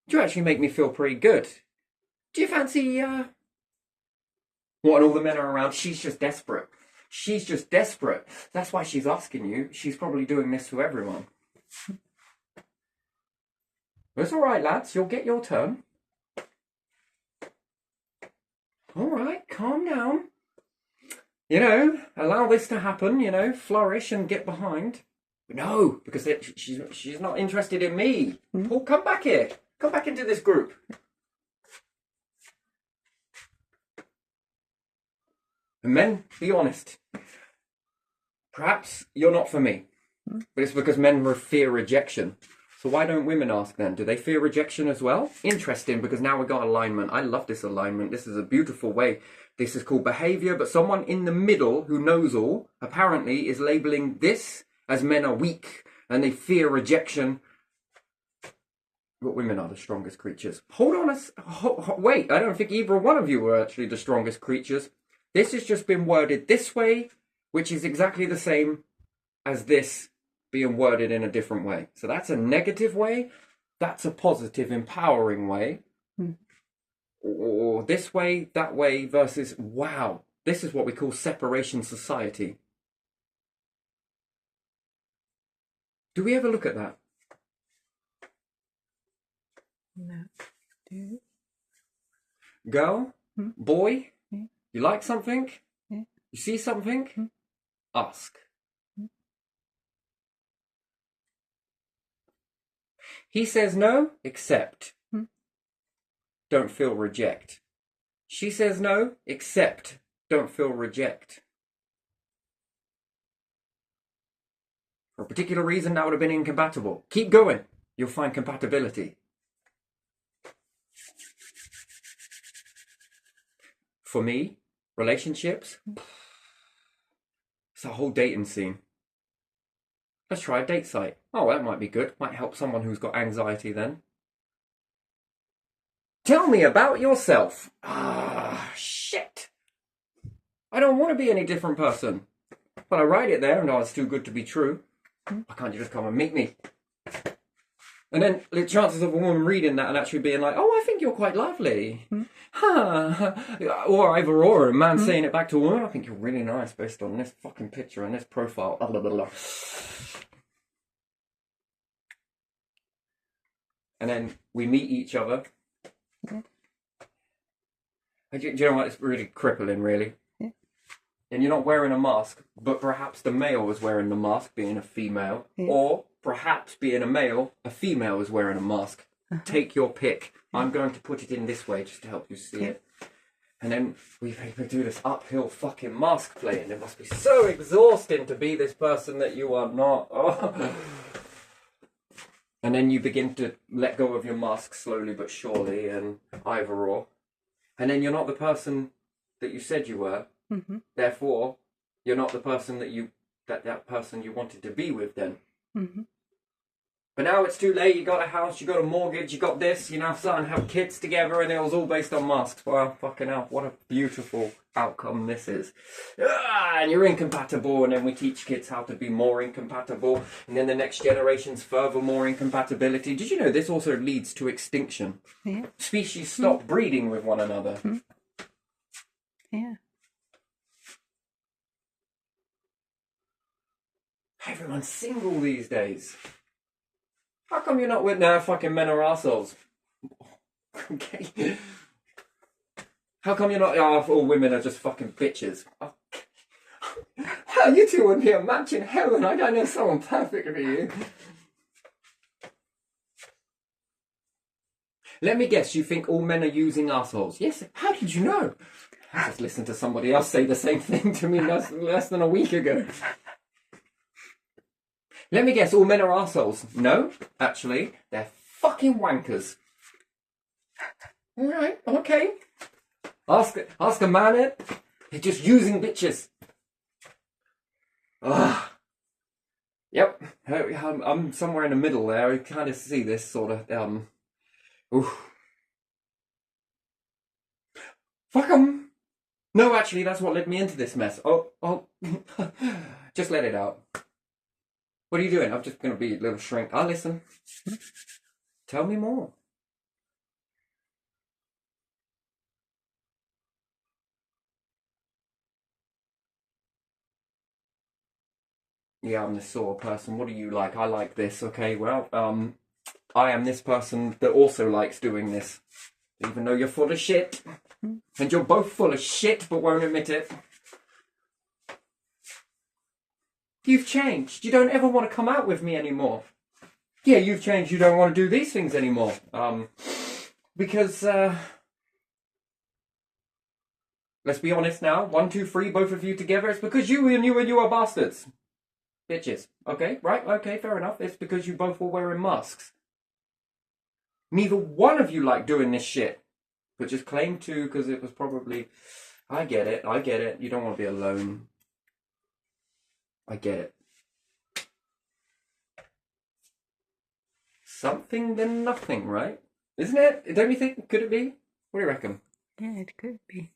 You actually make me feel pretty good. Do you fancy, what, and all the men are around, she's just desperate. She's just desperate. That's why she's asking you. She's probably doing this to everyone. It's all right, lads. You'll get your turn. All right, calm down. Allow this to happen, flourish and get behind. No, because she's not interested in me. Paul, come back here. Come back into this group. And men, be honest. Perhaps you're not for me, but it's because men fear rejection. So why don't women ask then? Do they fear rejection as well? Interesting, because now we've got alignment. I love this alignment. This is a beautiful way. This is called behavior, but someone in the middle who knows all apparently is labeling this as men are weak and they fear rejection. But women are the strongest creatures. Hold on wait, I don't think either one of you were actually the strongest creatures. This has just been worded this way, which is exactly the same as this being worded in a different way. So that's a negative way. That's a positive, empowering way. Or this way, that way, versus, wow, this is what we call separation society. Do we ever look at that? No. Do you? Girl, boy, you like something? Yeah. You see something? Ask. He says no, accept. Don't feel reject. She says no, accept. Don't feel reject. For a particular reason, that would have been incompatible. Keep going. You'll find compatibility. For me, relationships, it's a whole dating scene. Let's try a date site. Oh, that might be good. Might help someone who's got anxiety then. Tell me about yourself. Ah, shit. I don't want to be any different person. But I write it there and it's too good to be true. Why can't you just come and meet me? And then the chances of a woman reading that and actually being like, oh, I think you're quite lovely. Huh. Or either or, a man saying it back to a woman, I think you're really nice based on this fucking picture and this profile. Blah, blah, blah, blah. And then we meet each other. Do you know what? It's really crippling, really. And you're not wearing a mask, but perhaps the male is wearing the mask, being a female. Or perhaps being a male, a female is wearing a mask. Take your pick. I'm going to put it in this way just to help you see it. And then we do this uphill fucking mask play, and it must be so exhausting to be this person that you are not. Oh. And then you begin to let go of your mask slowly but surely, and either or. And then you're not the person that you said you were. Therefore, you're not the person that person you wanted to be with then. But now it's too late. You got a house, you got a mortgage, you got this. You now starting to have kids together, and it was all based on masks. Wow, fucking hell! What a beautiful outcome this is. And you're incompatible, and then we teach kids how to be more incompatible, and then the next generation's further more incompatibility. Did you know this also leads to extinction? Yeah. Species stop breeding with one another. Yeah. Everyone's single these days. How come you're not with now? Fucking men are assholes. Okay. How come you're not? Oh, all women are just fucking bitches. Oh. Well, you two would be a match in heaven. I don't know someone perfect for you. Let me guess. You think all men are using assholes? Yes. How did you know? I just listened to somebody else say the same thing to me less than a week ago. Let me guess, all men are assholes. No, actually, they're fucking wankers. Alright, okay. Ask a man it. They're just using bitches. Yep, I'm somewhere in the middle there. I kind of see this sort of, Fuck 'em. No, actually, that's what led me into this mess. Oh, just let it out. What are you doing? I'm just going to be a little shrink. I'll listen. Tell me more. Yeah, I'm this sort of person. What do you like? I like this. Okay, well, I am this person that also likes doing this. Even though you're full of shit. And you're both full of shit, but won't admit it. You've changed. You don't ever want to come out with me anymore. Yeah, you've changed. You don't want to do these things anymore. Because, let's be honest now. 1, 2, 3, both of you together. It's because you are bastards. Bitches. Okay, right? Okay, fair enough. It's because you both were wearing masks. Neither one of you like doing this shit. But just claim to, because it was probably... I get it. You don't want to be alone. I get it. Something then nothing, right? Isn't it? Don't you think? Could it be? What do you reckon? Yeah, it could be.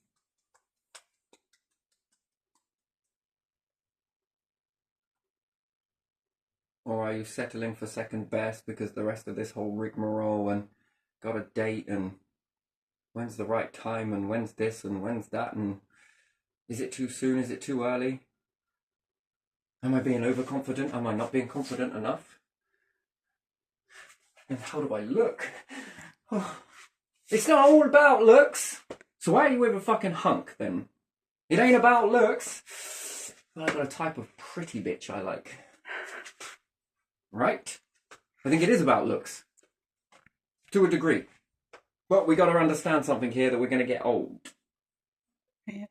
Or are you settling for second best because the rest of this whole rigmarole and got a date and when's the right time and when's this and when's that and is it too soon? Is it too early? Am I being overconfident? Am I not being confident enough? And how do I look? Oh, it's not all about looks. So why are you with a fucking hunk then? It ain't about looks. Well, I've got a type of pretty bitch I like. Right? I think it is about looks. To a degree. But we got to understand something here, that we're going to get old. Yeah.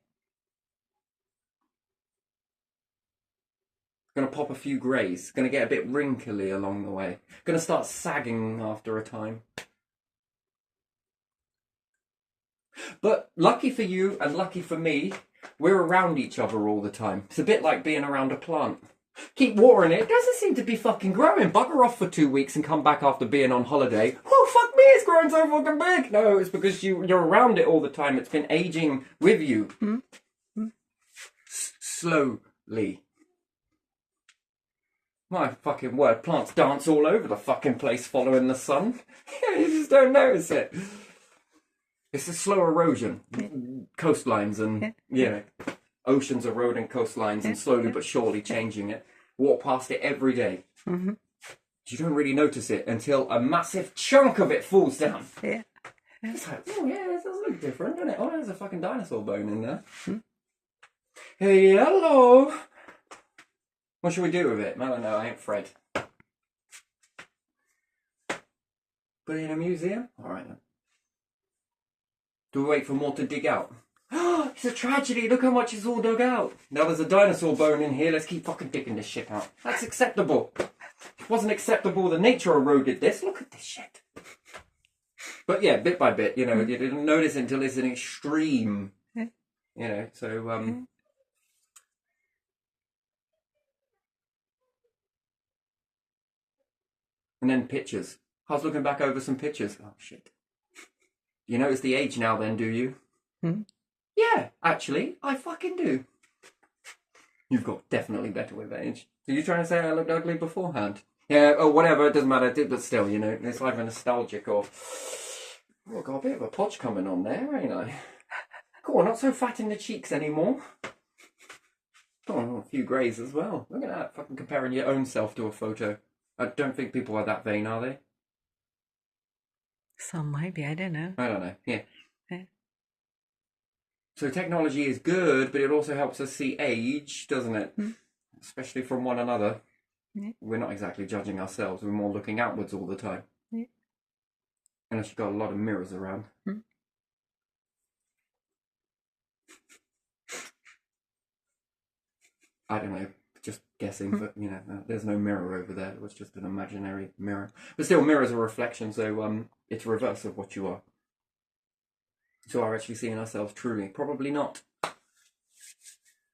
Going to pop a few greys. Going to get a bit wrinkly along the way. Going to start sagging after a time. But lucky for you and lucky for me, we're around each other all the time. It's a bit like being around a plant. Keep watering it, doesn't seem to be fucking growing. Bugger off for 2 weeks and come back after being on holiday. Oh, fuck me, it's growing so fucking big. No, it's because you're around it all the time. It's been aging with you. Slowly. My fucking word, plants dance all over the fucking place following the sun. You just don't notice it. It's a slow erosion. Coastlines and, oceans eroding coastlines and slowly but surely changing it. Walk past it every day. Mm-hmm. You don't really notice it until a massive chunk of it falls down. Yeah. It's like, oh yeah, this does look different, doesn't it? Oh, there's a fucking dinosaur bone in there. Hey, hello. What should we do with it? I don't know, I ain't Fred. Put it in a museum? Alright then. Do we wait for more to dig out? It's a tragedy, look how much is all dug out. Now there's a dinosaur bone in here, let's keep fucking digging this shit out. That's acceptable. It wasn't acceptable that nature eroded this, look at this shit. But yeah, bit by bit, you didn't notice it until it's an extreme. So, and then pictures. I was looking back over some pictures. Oh shit. You notice the age now then, do you? Yeah, actually, I fucking do. You've got definitely better with age. Are you trying to say I looked ugly beforehand? Yeah, or whatever, it doesn't matter, but still, it's either nostalgic or... Oh, I've got a bit of a podge coming on there, ain't I? Cool, not so fat in the cheeks anymore. Oh, a few greys as well. Look at that, fucking comparing your own self to a photo. I don't think people are that vain, are they? Some might be, I don't know. I don't know, yeah. So technology is good, but it also helps us see age, doesn't it? Especially from one another. We're not exactly judging ourselves, we're more looking outwards all the time. Unless you've got a lot of mirrors around. I don't know, just guessing, but there's no mirror over there. It was just an imaginary mirror. But still, mirrors are reflections, so it's a reverse of what you are. So are we actually seeing ourselves truly? Probably not. But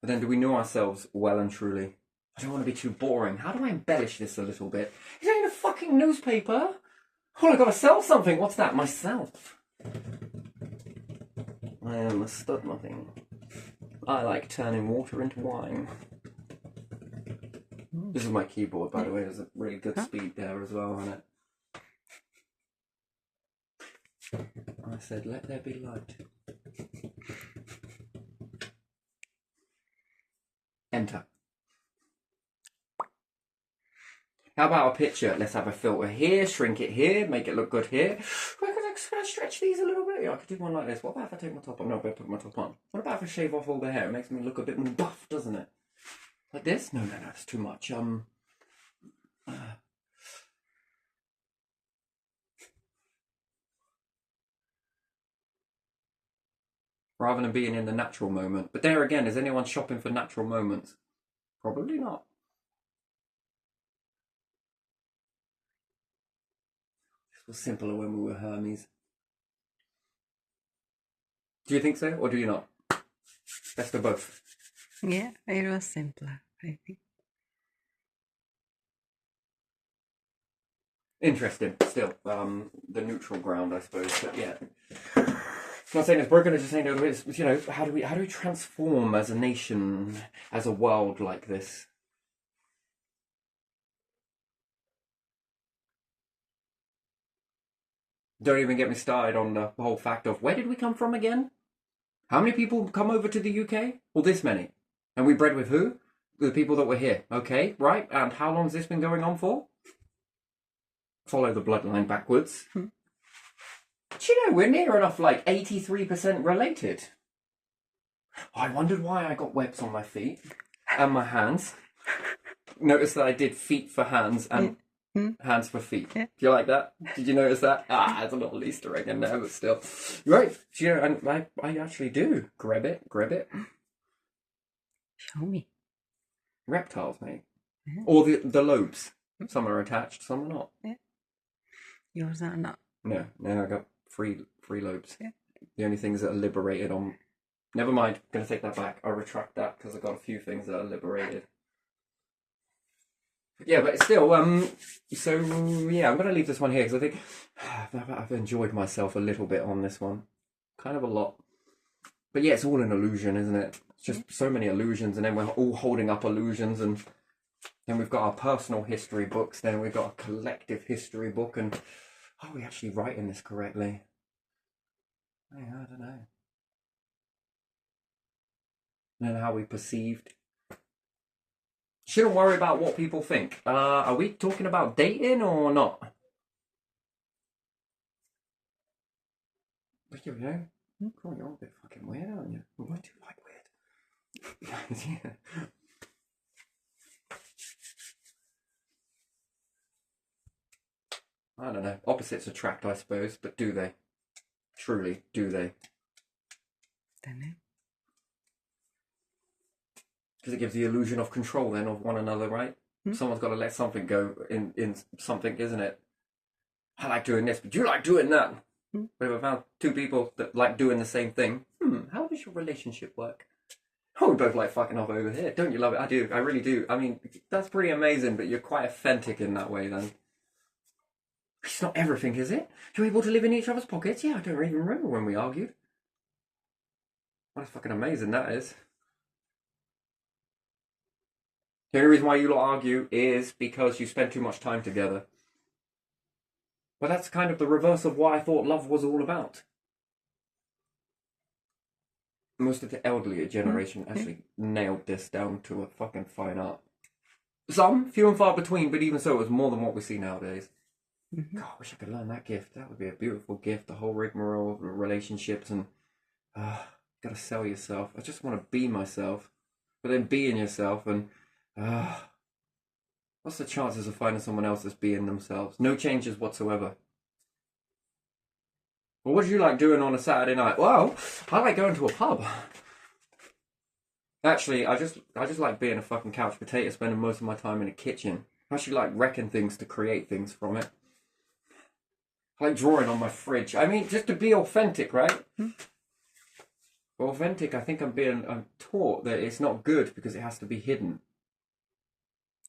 then do we know ourselves well and truly? I don't want to be too boring. How do I embellish this a little bit? It ain't a fucking newspaper. Oh, I gotta sell something. What's that? Myself. I am a stud muffin. I like turning water into wine. This is my keyboard, by the way. There's a really good speed there as well on it. I said, let there be light. Enter. How about a picture? Let's have a filter here, shrink it here, make it look good here. We're going to stretch these a little bit. Yeah, I could do one like this. What about if I take my top on? No, I better put my top on. What about if I shave off all the hair? It makes me look a bit more buff, doesn't it? Like this? No, that's too much. Rather than being in the natural moment. But there again, is anyone shopping for natural moments? Probably not. This was simpler when we were Hermes. Do you think so, or do you not? Best of both. Yeah, it was simpler, I think. Interesting, still. The neutral ground, I suppose, but yeah. I'm not saying it's broken, I'm just saying it's, how do we transform as a nation, as a world like this? Don't even get me started on the whole fact of where did we come from again? How many people come over to the UK? Well, this many. And we bred with who? The people that were here. Okay, right. And how long has this been going on for? Follow the bloodline backwards. Do you know, we're near enough like 83% related. I wondered why I got webs on my feet and my hands. Notice that I did feet for hands and hands for feet. Yeah. Do you like that? Did you notice that? It's a little Easter egg in there, but still. Right. Do you know, and I actually do. Grab it. Show me. Reptiles, mate. Yeah. Or the lobes. Some are attached, some are not. Yeah. Yours are not. No, I got three lobes. Yeah. The only things that are liberated on... Never mind, I'm going to take that back. I'll retract that because I've got a few things that are liberated. Yeah, but still, so, yeah, I'm going to leave this one here because I think I've enjoyed myself a little bit on this one. Kind of a lot. But yeah, it's all an illusion, isn't it? It's just so many illusions, and then we're all holding up illusions, and then we've got our personal history books, then we've got a collective history book, and are we actually writing this correctly? I don't know. And then how we perceived. Shouldn't worry about what people think. Are we talking about dating or not? But you know, oh, you're a bit fucking weird, aren't you? I do like weird. Yeah. I don't know. Opposites attract, I suppose, but do they? Truly, do they? Don't know. Because it gives the illusion of control then of one another, right? Someone's got to let something go in something, isn't it? I like doing this, but you like doing that. But if I found two people that like doing the same thing, how does your relationship work? Oh, we both like fucking off over here. Don't you love it? I do. I really do. I mean, that's pretty amazing, but you're quite authentic in that way then. It's not everything, is it? You're able to live in each other's pockets? Yeah, I don't even remember when we argued. What fucking amazing that is. The only reason why you lot argue is because you spend too much time together. But that's kind of the reverse of what I thought love was all about. Most of the elderly generation actually nailed this down to a fucking fine art. Some, few and far between, but even so, it was more than what we see nowadays. God, I wish I could learn that gift. That would be a beautiful gift. The whole rigmarole of relationships and gotta sell yourself. I just want to be myself, but then being yourself and what's the chances of finding someone else that's being themselves? No changes whatsoever. Well, what do you like doing on a Saturday night? Well, I like going to a pub. Actually, I just like being a fucking couch potato, spending most of my time in a kitchen. I actually like wrecking things to create things from it. I like drawing on my fridge. I mean, just to be authentic, right? Authentic, I think I'm taught that it's not good because it has to be hidden.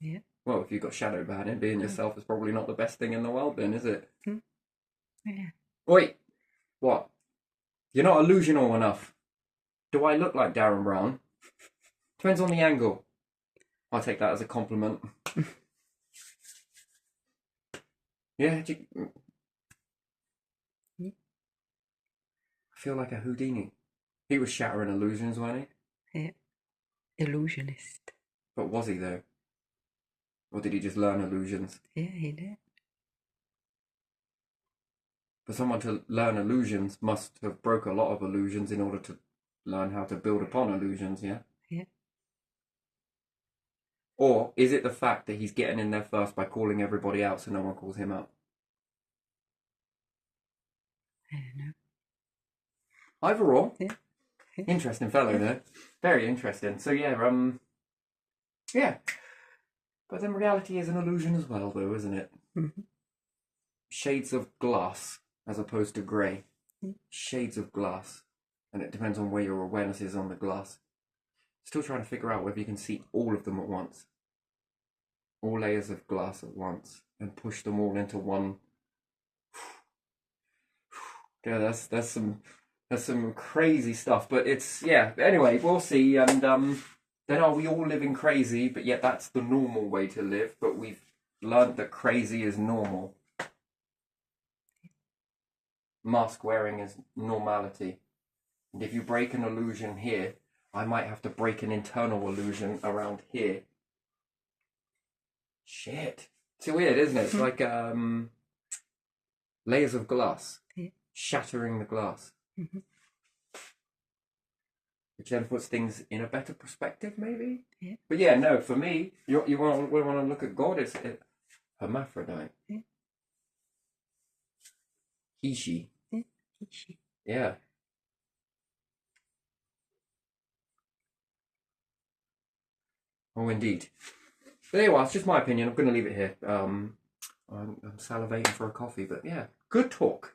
Yeah. Well, if you've got shadow banning, being yourself is probably not the best thing in the world then, is it? Yeah. Wait, what? You're not illusional enough. Do I look like Darren Brown? Depends on the angle. I'll take that as a compliment. Yeah, I feel like a Houdini. He was shattering illusions, wasn't he? Yeah. Illusionist. But was he though? Or did he just learn illusions? Yeah, he did. For someone to learn illusions must have broke a lot of illusions in order to learn how to build upon illusions, yeah? Yeah. Or is it the fact that he's getting in there first by calling everybody out so no one calls him out? I don't know. Either or. Yeah. Interesting fellow there. Very interesting. So yeah, yeah. But then reality is an illusion as well though, isn't it? Shades of glass as opposed to grey. Shades of glass. And it depends on where your awareness is on the glass. Still trying to figure out whether you can see all of them at once. All layers of glass at once. And push them all into one. Yeah, that's some crazy stuff. But it's, yeah. Anyway, we'll see. And then are we all living crazy? But yet that's the normal way to live. But we've learned that crazy is normal. mask wearing is normality. And if you break an illusion here, I might have to break an internal illusion around here. Shit. It's weird, isn't it? It's like layers of glass. Yeah. Shattering the glass. Which then puts things in a better perspective, maybe? Yeah. But yeah, no, for me, you want to look at God as hermaphrodite. Yeah. He, she. Yeah. She. Yeah. Oh, indeed. But anyway, it's just my opinion. I'm going to leave it here. I'm salivating for a coffee, but yeah, good talk.